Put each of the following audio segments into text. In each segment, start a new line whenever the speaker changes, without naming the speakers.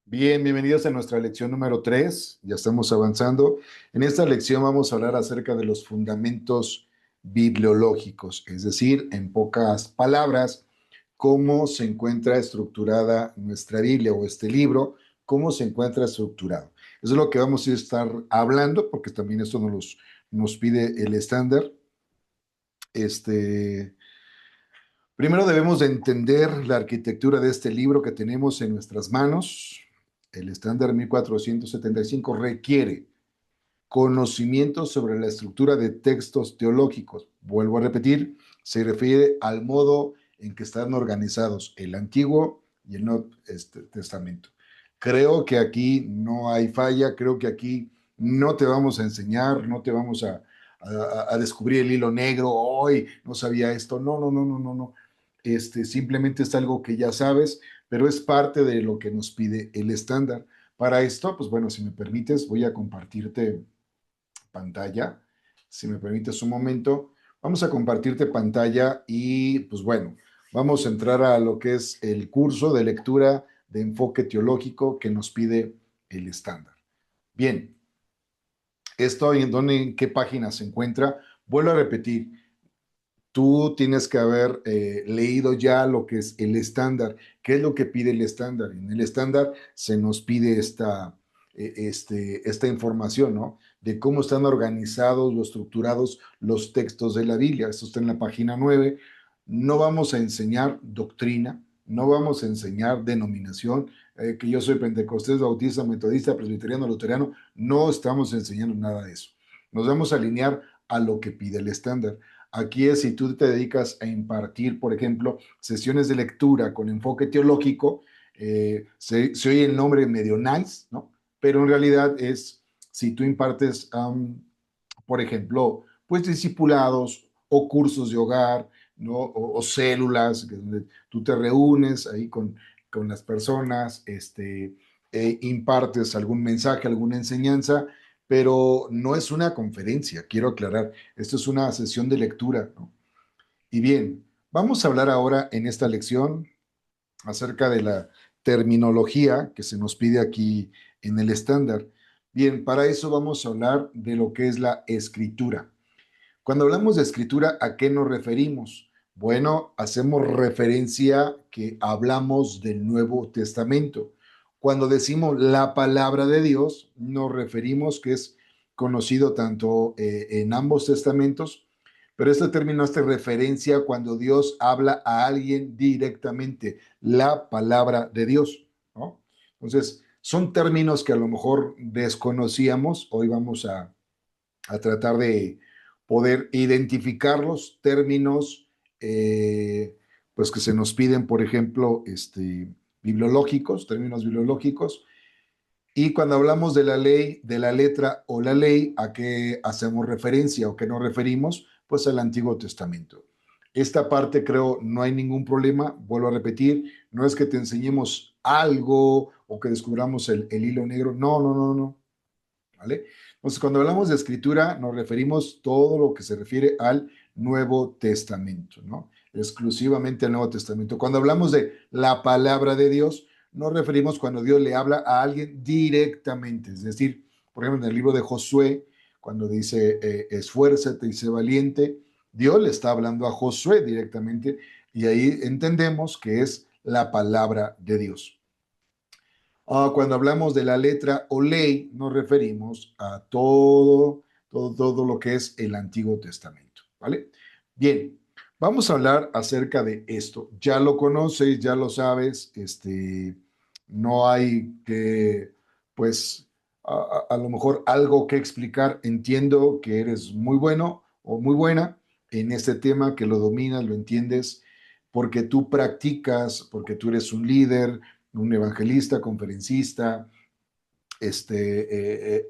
Bien, bienvenidos a nuestra lección número 3. Ya estamos avanzando. En esta lección vamos a hablar acerca de los fundamentos bibliológicos, es decir, en pocas palabras, cómo se encuentra estructurada nuestra Biblia o este libro, cómo se encuentra estructurado. Eso es lo que vamos a estar hablando, porque también esto nos pide el estándar. Este, Primero debemos de entender la arquitectura de este libro que tenemos en nuestras manos. El estándar 1475 requiere conocimiento sobre la estructura de textos teológicos. Vuelvo a repetir, se refiere al modo en que están organizados el Antiguo y el Nuevo Testamento. Creo que aquí no hay falla, creo que aquí no te vamos a enseñar, no te vamos a descubrir el hilo negro, hoy no sabía esto, no, no, no, no, no, no. Simplemente es algo que ya sabes, pero es parte de lo que nos pide el estándar. Para esto, pues bueno, si me permites, voy a compartirte pantalla. Si me permites un momento, vamos a compartirte pantalla y pues bueno, vamos a entrar a lo que es el curso de lectura de enfoque teológico que nos pide el estándar. Bien, esto en qué página se encuentra. Vuelvo a repetir, tú tienes que haber leído ya lo que es el estándar. ¿Qué es lo que pide el estándar? En el estándar se nos pide esta información, ¿no? De cómo están organizados o estructurados los textos de la Biblia. Esto está en la página 9. No vamos a enseñar doctrina, no vamos a enseñar denominación, que yo soy pentecostés, bautista, metodista, presbiteriano, luterano. No estamos enseñando nada de eso. Nos vamos a alinear a lo que pide el estándar. Aquí es si tú te dedicas a impartir, por ejemplo, sesiones de lectura con enfoque teológico, se oye el nombre medio nice, ¿no? Pero en realidad es si tú impartes, por ejemplo, pues discipulados o cursos de hogar, ¿no? O células, donde tú te reúnes ahí con las personas, impartes algún mensaje, alguna enseñanza, pero no es una conferencia, quiero aclarar. Esto es una sesión de lectura, ¿no? Y bien, vamos a hablar ahora en esta lección acerca de la terminología que se nos pide aquí en el estándar. Bien, para eso vamos a hablar de lo que es la escritura. Cuando hablamos de escritura, ¿a qué nos referimos? Bueno, hacemos referencia que hablamos del Nuevo Testamento. Cuando decimos la palabra de Dios, nos referimos que es conocido tanto en ambos testamentos, pero este término hace referencia cuando Dios habla a alguien directamente, la palabra de Dios, ¿no? Entonces, son términos que a lo mejor desconocíamos, hoy vamos a tratar de poder identificar los términos pues que se nos piden, por ejemplo, bibliológicos, términos bibliológicos. Y cuando hablamos de la ley, de la letra o la ley, ¿a qué hacemos referencia o qué nos referimos? Pues al Antiguo Testamento. Esta parte creo no hay ningún problema, vuelvo a repetir, no es que te enseñemos algo o que descubramos el hilo negro, no, no, no, no, ¿vale? Entonces, cuando hablamos de escritura, nos referimos todo lo que se refiere al Nuevo Testamento, ¿no? Exclusivamente al Nuevo Testamento. Cuando hablamos de la palabra de Dios, nos referimos cuando Dios le habla a alguien directamente. Es decir, por ejemplo, en el libro de Josué, cuando dice, esfuérzate y sé valiente, Dios le está hablando a Josué directamente y ahí entendemos que es la palabra de Dios. Cuando hablamos de la letra o ley, nos referimos a todo lo que es el Antiguo Testamento, ¿vale? Bien, vamos a hablar acerca de esto. Ya lo conoces, ya lo sabes, no hay que, pues, a lo mejor algo que explicar. Entiendo que eres muy bueno o muy buena en este tema, que lo dominas, lo entiendes, porque tú practicas, porque tú eres un líder, un evangelista, conferencista,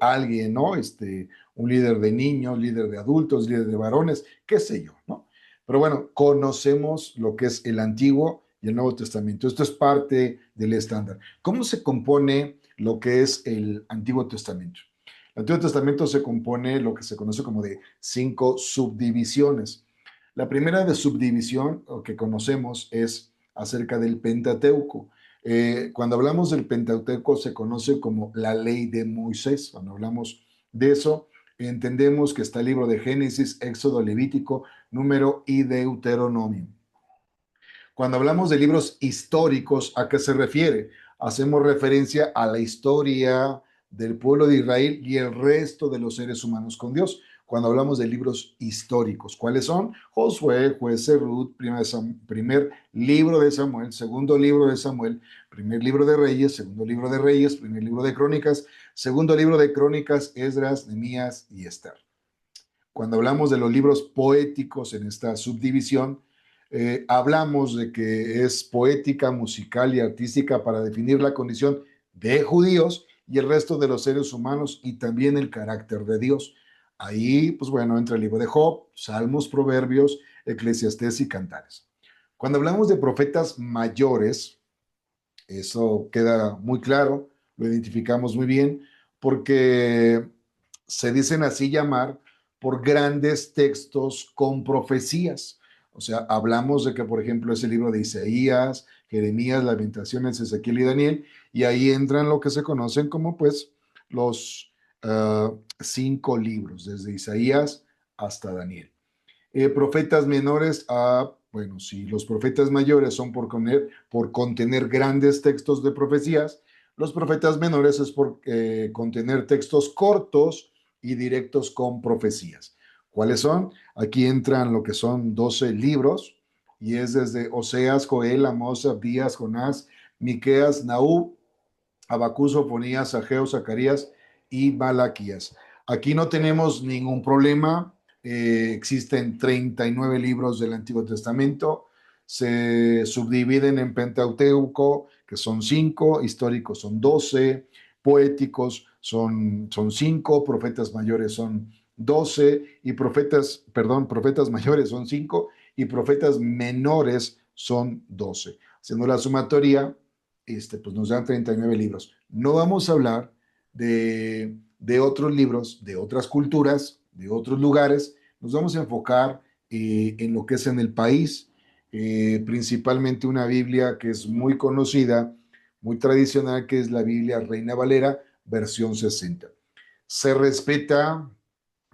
alguien, ¿no? Un líder de niños, líder de adultos, líder de varones, qué sé yo, ¿no? Pero bueno, conocemos lo que es el Antiguo y el Nuevo Testamento. Esto es parte del estándar. ¿Cómo se compone lo que es el Antiguo Testamento? El Antiguo Testamento se compone lo que se conoce como de 5 subdivisiones. La primera de subdivisión, o que conocemos, es acerca del Pentateuco. Cuando hablamos del Pentateuco se conoce como la ley de Moisés. Cuando hablamos de eso, entendemos que está el libro de Génesis, Éxodo, Levítico, Número y Deuteronomio. Cuando hablamos de libros históricos, ¿a qué se refiere? Hacemos referencia a la historia del pueblo de Israel y el resto de los seres humanos con Dios. Cuando hablamos de libros históricos, ¿cuáles son? Josué, Jueces, Ruth, primer libro de Samuel, segundo libro de Samuel, primer libro de Reyes, segundo libro de Reyes, primer libro de Crónicas, segundo libro de Crónicas, Esdras, Nehemías y Esther. Cuando hablamos de los libros poéticos en esta subdivisión, hablamos de que es poética, musical y artística para definir la condición de judíos y el resto de los seres humanos y también el carácter de Dios. Ahí, pues bueno, entra el libro de Job, Salmos, Proverbios, Eclesiastés y Cantares. Cuando hablamos de profetas mayores, eso queda muy claro, lo identificamos muy bien, porque se dicen así llamar por grandes textos con profecías. O sea, hablamos de que, por ejemplo, es el libro de Isaías, Jeremías, Lamentaciones, Ezequiel y Daniel, y ahí entran lo que se conocen como, pues, los 5 libros, desde Isaías hasta Daniel. Profetas menores, bueno, si los profetas mayores son por contener grandes textos de profecías, los profetas menores es por contener textos cortos y directos con profecías. ¿Cuáles son? Aquí entran lo que son 12 libros, y es desde Oseas, Joel, Amós, Abdías, Jonás, Miqueas, Nahum, Habacuc, Sofonías, Ageo, Zacarías y Malaquías. Aquí no tenemos ningún problema. Existen 39 libros del Antiguo Testamento. Se subdividen en Pentateuco, que son 5, históricos son 12, poéticos son 5, profetas mayores son 12 y profetas mayores son 5 y profetas menores son 12. Haciendo la sumatoria, pues nos dan 39 libros. No vamos a hablar de otros libros, de otras culturas, de otros lugares. Nos vamos a enfocar en lo que es en el país, principalmente una Biblia que es muy conocida, muy tradicional, que es la Biblia Reina Valera, versión 60. Se respeta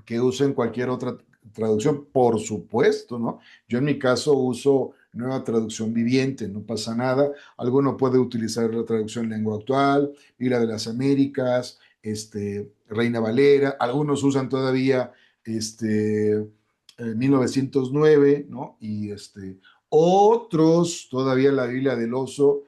que usen cualquier otra traducción, por supuesto, ¿no? Yo en mi caso uso Nueva Traducción Viviente, no pasa nada. Alguno puede utilizar la traducción Lengua Actual, Biblia de las Américas, Reina Valera, algunos usan todavía 1909, ¿no? Y otros todavía la Biblia del Oso,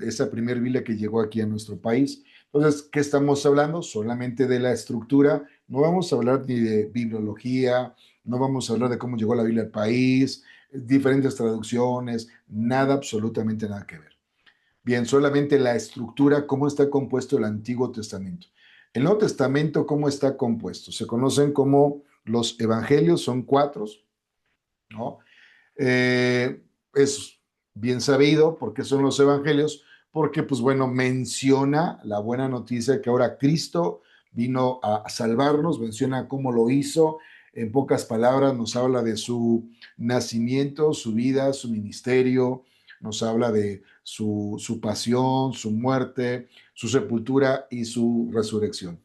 esa primera Biblia que llegó aquí a nuestro país. Entonces, ¿qué estamos hablando? Solamente de la estructura. No vamos a hablar ni de bibliología, no vamos a hablar de cómo llegó la Biblia al país, diferentes traducciones, nada, absolutamente nada que ver. Bien, solamente la estructura, cómo está compuesto el Antiguo Testamento. El Nuevo Testamento, ¿cómo está compuesto? Se conocen como los evangelios, son 4, ¿no? Es bien sabido por qué son los evangelios, porque, pues bueno, menciona la buena noticia que ahora Cristo vino a salvarnos, menciona cómo lo hizo. En pocas palabras, nos habla de su nacimiento, su vida, su ministerio, nos habla de su pasión, su muerte, su sepultura y su resurrección.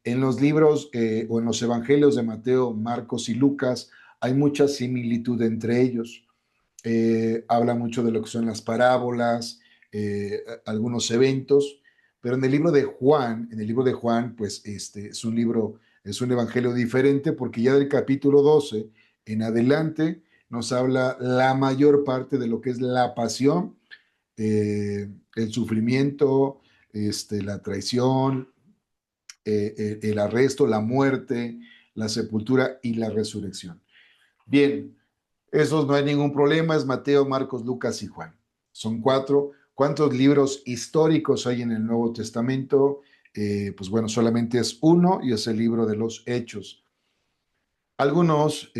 En los libros o en los evangelios de Mateo, Marcos y Lucas hay mucha similitud entre ellos. Habla mucho de lo que son las parábolas, algunos eventos, pero en el libro de Juan, pues es un libro, es un evangelio diferente porque ya del capítulo 12 en adelante nos habla la mayor parte de lo que es la pasión, el sufrimiento, la traición, el arresto, la muerte, la sepultura y la resurrección. Bien, esos no hay ningún problema, es Mateo, Marcos, Lucas y Juan. Son 4. ¿Cuántos libros históricos hay en el Nuevo Testamento? Pues bueno, solamente es uno y es el libro de los Hechos. Algunos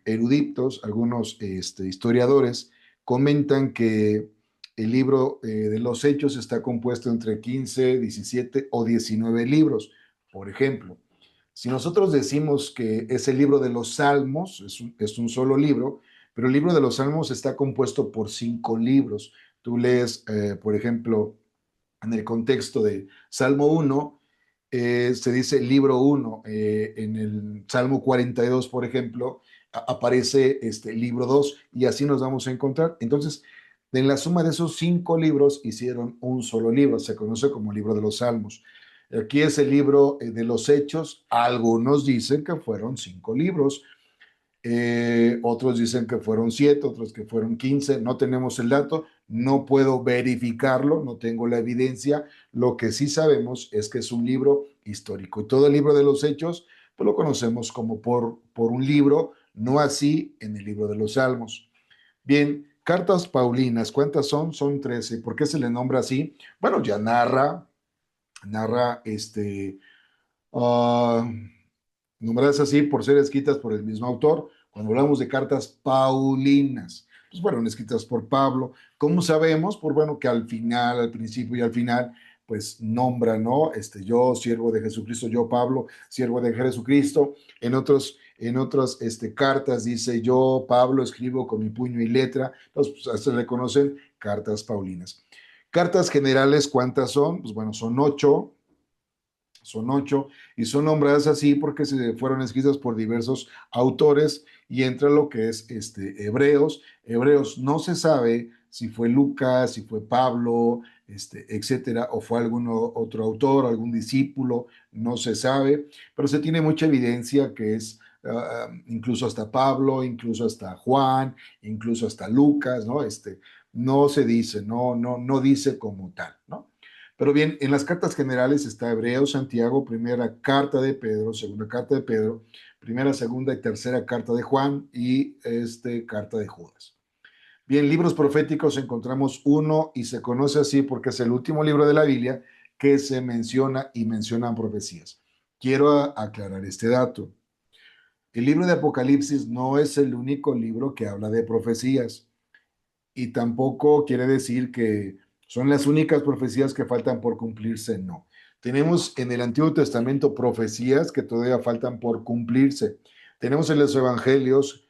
eruditos, algunos historiadores comentan que el libro de los Hechos está compuesto entre 15, 17 o 19 libros. Por ejemplo, si nosotros decimos que es el libro de los Salmos, es un solo libro, pero el libro de los Salmos está compuesto por 5 libros. tú lees, por ejemplo, en el contexto de Salmo 1, se dice libro 1. En el Salmo 42, por ejemplo, aparece libro 2 y así nos vamos a encontrar. Entonces, en la suma de esos 5 libros hicieron un solo libro, se conoce como libro de los Salmos. Aquí es el libro de los Hechos. Algunos dicen que fueron 5 libros, otros dicen que fueron 7, otros que fueron 15. No tenemos el dato, no puedo verificarlo, no tengo la evidencia. Lo que sí sabemos es que es un libro histórico. Y todo el libro de los Hechos, pues lo conocemos como por un libro, no así en el libro de los Salmos. Bien, cartas Paulinas, ¿cuántas son? Son 13. ¿Por qué se le nombra así? Bueno, ya narra uh, nombradas así por ser escritas por el mismo autor. Cuando hablamos de cartas paulinas, pues fueron escritas por Pablo. ¿Cómo sabemos? Por bueno, que al final, al principio y al final, pues nombra, ¿no? Yo, siervo de Jesucristo, yo, Pablo, siervo de Jesucristo. En otras cartas dice, yo, Pablo, escribo con mi puño y letra. Entonces, pues, se le conocen cartas paulinas. Cartas generales, ¿cuántas son? Pues bueno, son ocho y son nombradas así porque se fueron escritas por diversos autores y entra lo que es Hebreos. Hebreos no se sabe si fue Lucas, si fue Pablo, etcétera, o fue algún otro autor, algún discípulo, no se sabe, pero se tiene mucha evidencia que es incluso hasta Pablo, incluso hasta Juan, incluso hasta Lucas, ¿no? No se dice, no dice como tal, ¿no? Pero bien, en las cartas generales está Hebreos, Santiago, primera carta de Pedro, segunda carta de Pedro, primera, segunda y tercera carta de Juan y carta de Judas. Bien, libros proféticos encontramos uno y se conoce así porque es el último libro de la Biblia que se menciona y mencionan profecías. Quiero aclarar este dato. El libro de Apocalipsis no es el único libro que habla de profecías y tampoco quiere decir que son las únicas profecías que faltan por cumplirse, no. Tenemos en el Antiguo Testamento profecías que todavía faltan por cumplirse. Tenemos en los evangelios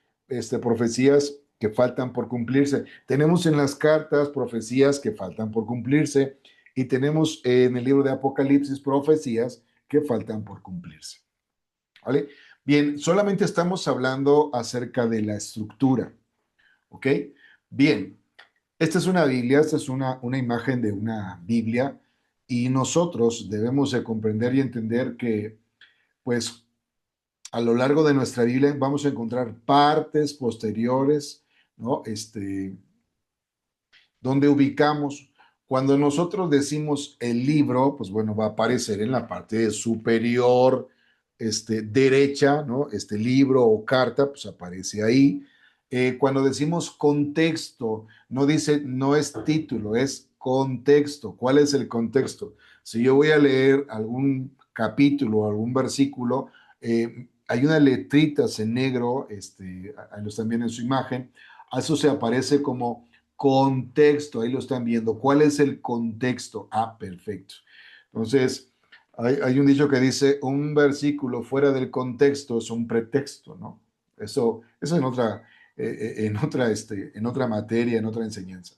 profecías que faltan por cumplirse. Tenemos en las cartas profecías que faltan por cumplirse. Y tenemos en el libro de Apocalipsis profecías que faltan por cumplirse. ¿Vale? Bien, solamente estamos hablando acerca de la estructura. ¿Ok? Bien, esta es una Biblia, esta es una imagen de una Biblia y nosotros debemos de comprender y entender que, pues, a lo largo de nuestra Biblia vamos a encontrar partes posteriores, ¿no? Donde ubicamos. Cuando nosotros decimos el libro, pues bueno, va a aparecer en la parte superior, derecha, ¿no? Este libro o carta, pues aparece ahí. Cuando decimos contexto, no dice, no es título, es contexto. ¿Cuál es el contexto? Si yo voy a leer algún capítulo o algún versículo, hay unas letritas en negro, ahí lo están viendo en su imagen, a eso se aparece como contexto, ahí lo están viendo. ¿Cuál es el contexto? Ah, perfecto. Entonces, hay un dicho que dice, un versículo fuera del contexto es un pretexto, ¿no? Eso en otra materia, en otra enseñanza.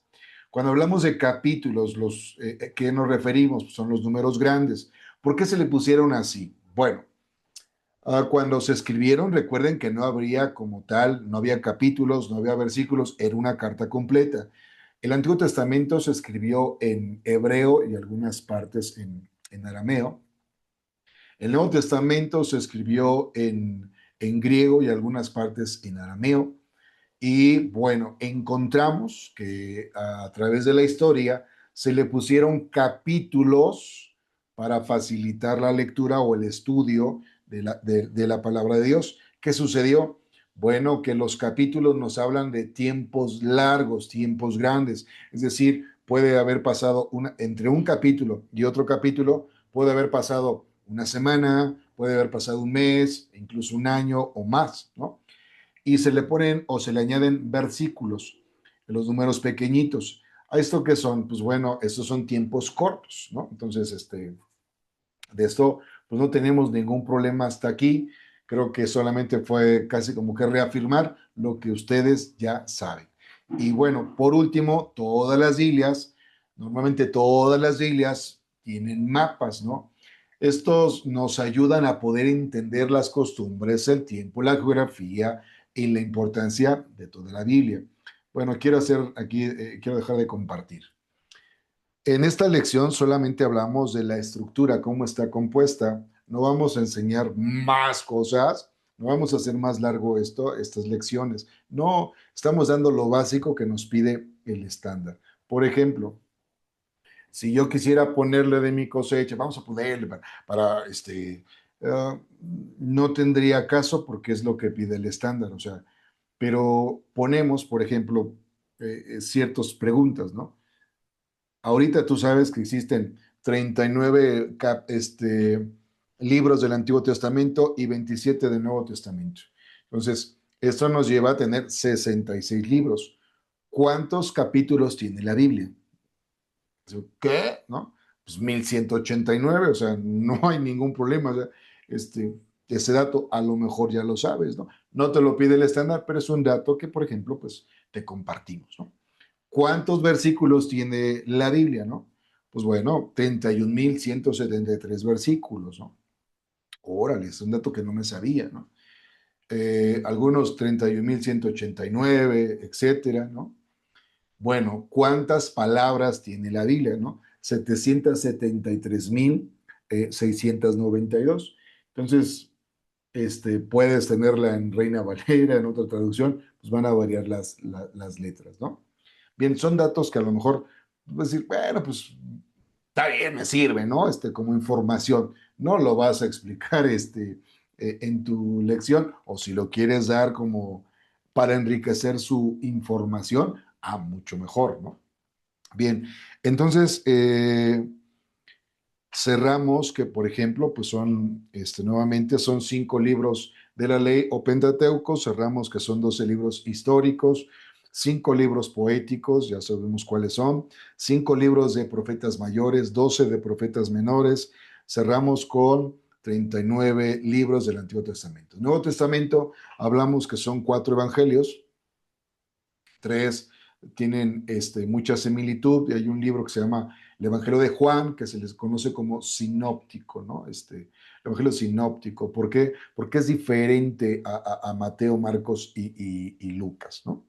Cuando hablamos de capítulos, ¿qué nos referimos? Pues son los números grandes. ¿Por qué se le pusieron así? Bueno, cuando se escribieron, recuerden que no habría como tal, no había capítulos, no había versículos, era una carta completa. El Antiguo Testamento se escribió en hebreo y algunas partes en arameo. El Nuevo Testamento se escribió en griego y algunas partes en arameo. Y bueno, encontramos que a través de la historia se le pusieron capítulos para facilitar la lectura o el estudio de la palabra de Dios. ¿Qué sucedió? Bueno, que los capítulos nos hablan de tiempos largos, tiempos grandes. Es decir, puede haber pasado entre un capítulo y otro capítulo, puede haber pasado una semana, puede haber pasado un mes, incluso un año o más, ¿no? Y se le ponen o se le añaden versículos, los números pequeñitos. ¿A esto qué son? Pues bueno, estos son tiempos cortos, ¿no? Entonces, de esto, pues no tenemos ningún problema hasta aquí. Creo que solamente fue casi como que reafirmar lo que ustedes ya saben. Y bueno, por último, todas las Biblias, normalmente todas las Biblias tienen mapas, ¿no? Estos nos ayudan a poder entender las costumbres, el tiempo, la geografía y la importancia de toda la Biblia. Bueno, quiero hacer aquí, quiero dejar de compartir. En esta lección solamente hablamos de la estructura, cómo está compuesta. No vamos a enseñar más cosas, no vamos a hacer más largo esto, estas lecciones. No, estamos dando lo básico que nos pide el estándar. Por ejemplo, si yo quisiera ponerle de mi cosecha, vamos a ponerle uh, no tendría caso porque es lo que pide el estándar, o sea, pero ponemos, por ejemplo, ciertas preguntas, ¿no? Ahorita tú sabes que existen 39 libros del Antiguo Testamento y 27 del Nuevo Testamento. Entonces, esto nos lleva a tener 66 libros. ¿Cuántos capítulos tiene la Biblia? ¿Qué? ¿No? Pues 1189, o sea, no hay ningún problema. O sea, ese dato a lo mejor ya lo sabes, ¿no? No te lo pide el estándar, pero es un dato que, por ejemplo, pues te compartimos, ¿no? ¿Cuántos versículos tiene la Biblia, no? Pues bueno, 31.173 versículos, ¿no? Órale, es un dato que no me sabía, ¿no? Algunos 31.189, etcétera, ¿no? Bueno, ¿cuántas palabras tiene la Biblia, no? 773.692. Entonces, puedes tenerla en Reina Valera, en otra traducción, pues van a variar las letras, ¿no? Bien, son datos que a lo mejor, vas a decir, bueno, pues está bien, me sirve, ¿no? Como información. No lo vas a explicar en tu lección, o si lo quieres dar como para enriquecer su información, mucho mejor, ¿no? Bien, entonces cerramos que, por ejemplo, pues son, nuevamente son 5 libros de la ley o Pentateuco, cerramos que son 12 libros históricos, 5 libros poéticos, ya sabemos cuáles son, 5 libros de profetas mayores, 12 de profetas menores, cerramos con 39 libros del Antiguo Testamento. Nuevo Testamento, hablamos que son 4 evangelios, 3 tienen mucha similitud, y hay un libro que se llama el Evangelio de Juan, que se les conoce como sinóptico, ¿no? El Evangelio sinóptico. ¿Por qué? Porque es diferente a Mateo, Marcos y Lucas, ¿no?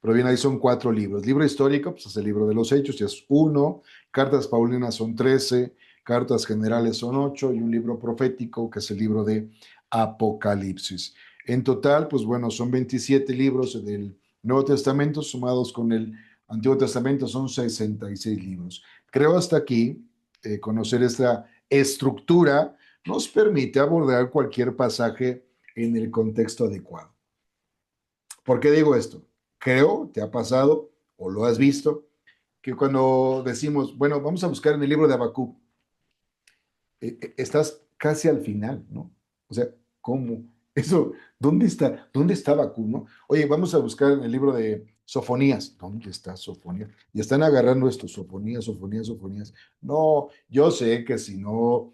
Pero bien, ahí son 4 libros. Libro histórico, pues es el libro de los Hechos, ya es 1. Cartas Paulinas son 13. Cartas generales son 8. Y un libro profético, que es el libro de Apocalipsis. En total, pues bueno, son 27 libros del Nuevo Testamento, sumados con el Antiguo Testamento, son 66 libros. Creo hasta aquí, conocer esta estructura nos permite abordar cualquier pasaje en el contexto adecuado. ¿Por qué digo esto? Creo, te ha pasado o lo has visto, que cuando decimos, bueno, vamos a buscar en el libro de Habacuc, estás casi al final, ¿no? O sea, ¿cómo? Eso, ¿dónde está? ¿Dónde está Habacuc, no? Oye, vamos a buscar en el libro de Sofonías. ¿Dónde está Sofonías? Y están agarrando esto, Sofonías, Sofonías, Sofonías. No, yo sé que si no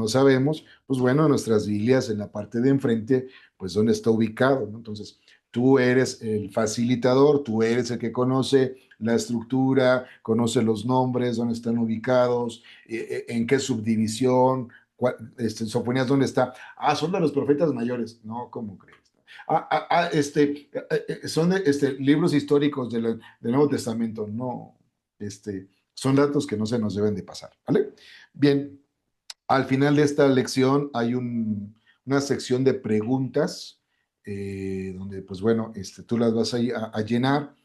sabemos, pues bueno, nuestras Biblias en la parte de enfrente, pues dónde está ubicado, ¿no? Entonces, tú eres el facilitador, tú eres el que conoce la estructura, conoce los nombres, dónde están ubicados, en qué subdivisión, Sofonías, ¿dónde está? Son de los profetas mayores. No, ¿cómo crees? Son libros históricos del Nuevo Testamento. No, son datos que no se nos deben de pasar, ¿vale? Bien, al final de esta lección hay una sección de preguntas, donde, pues bueno, tú las vas a llenar.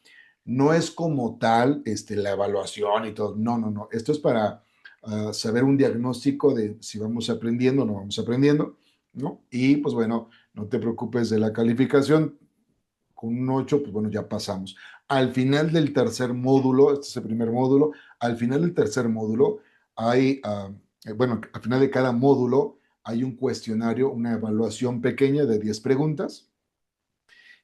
No es como tal la evaluación y todo. No, no, no. Esto es para saber un diagnóstico de si vamos aprendiendo o no vamos aprendiendo, ¿no? Y pues bueno, no te preocupes de la calificación. Con un 8, pues bueno, ya pasamos. Al final del tercer módulo, este es el primer módulo, al final del tercer módulo hay, bueno, al final de cada módulo hay un cuestionario, una evaluación pequeña de 10 preguntas,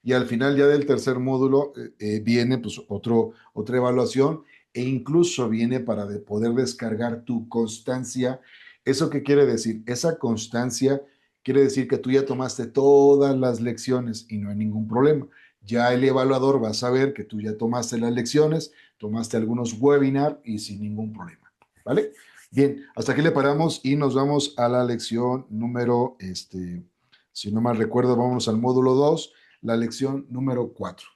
y al final ya del tercer módulo viene pues otra evaluación, e incluso viene para poder descargar tu constancia. ¿Eso qué quiere decir? Esa constancia quiere decir que tú ya tomaste todas las lecciones y no hay ningún problema. ya el evaluador va a saber que tú ya tomaste las lecciones, tomaste algunos webinars y sin ningún problema, ¿vale? Bien, hasta aquí le paramos y nos vamos a la lección número, si no mal recuerdo, vamos al módulo 2, la lección número 4.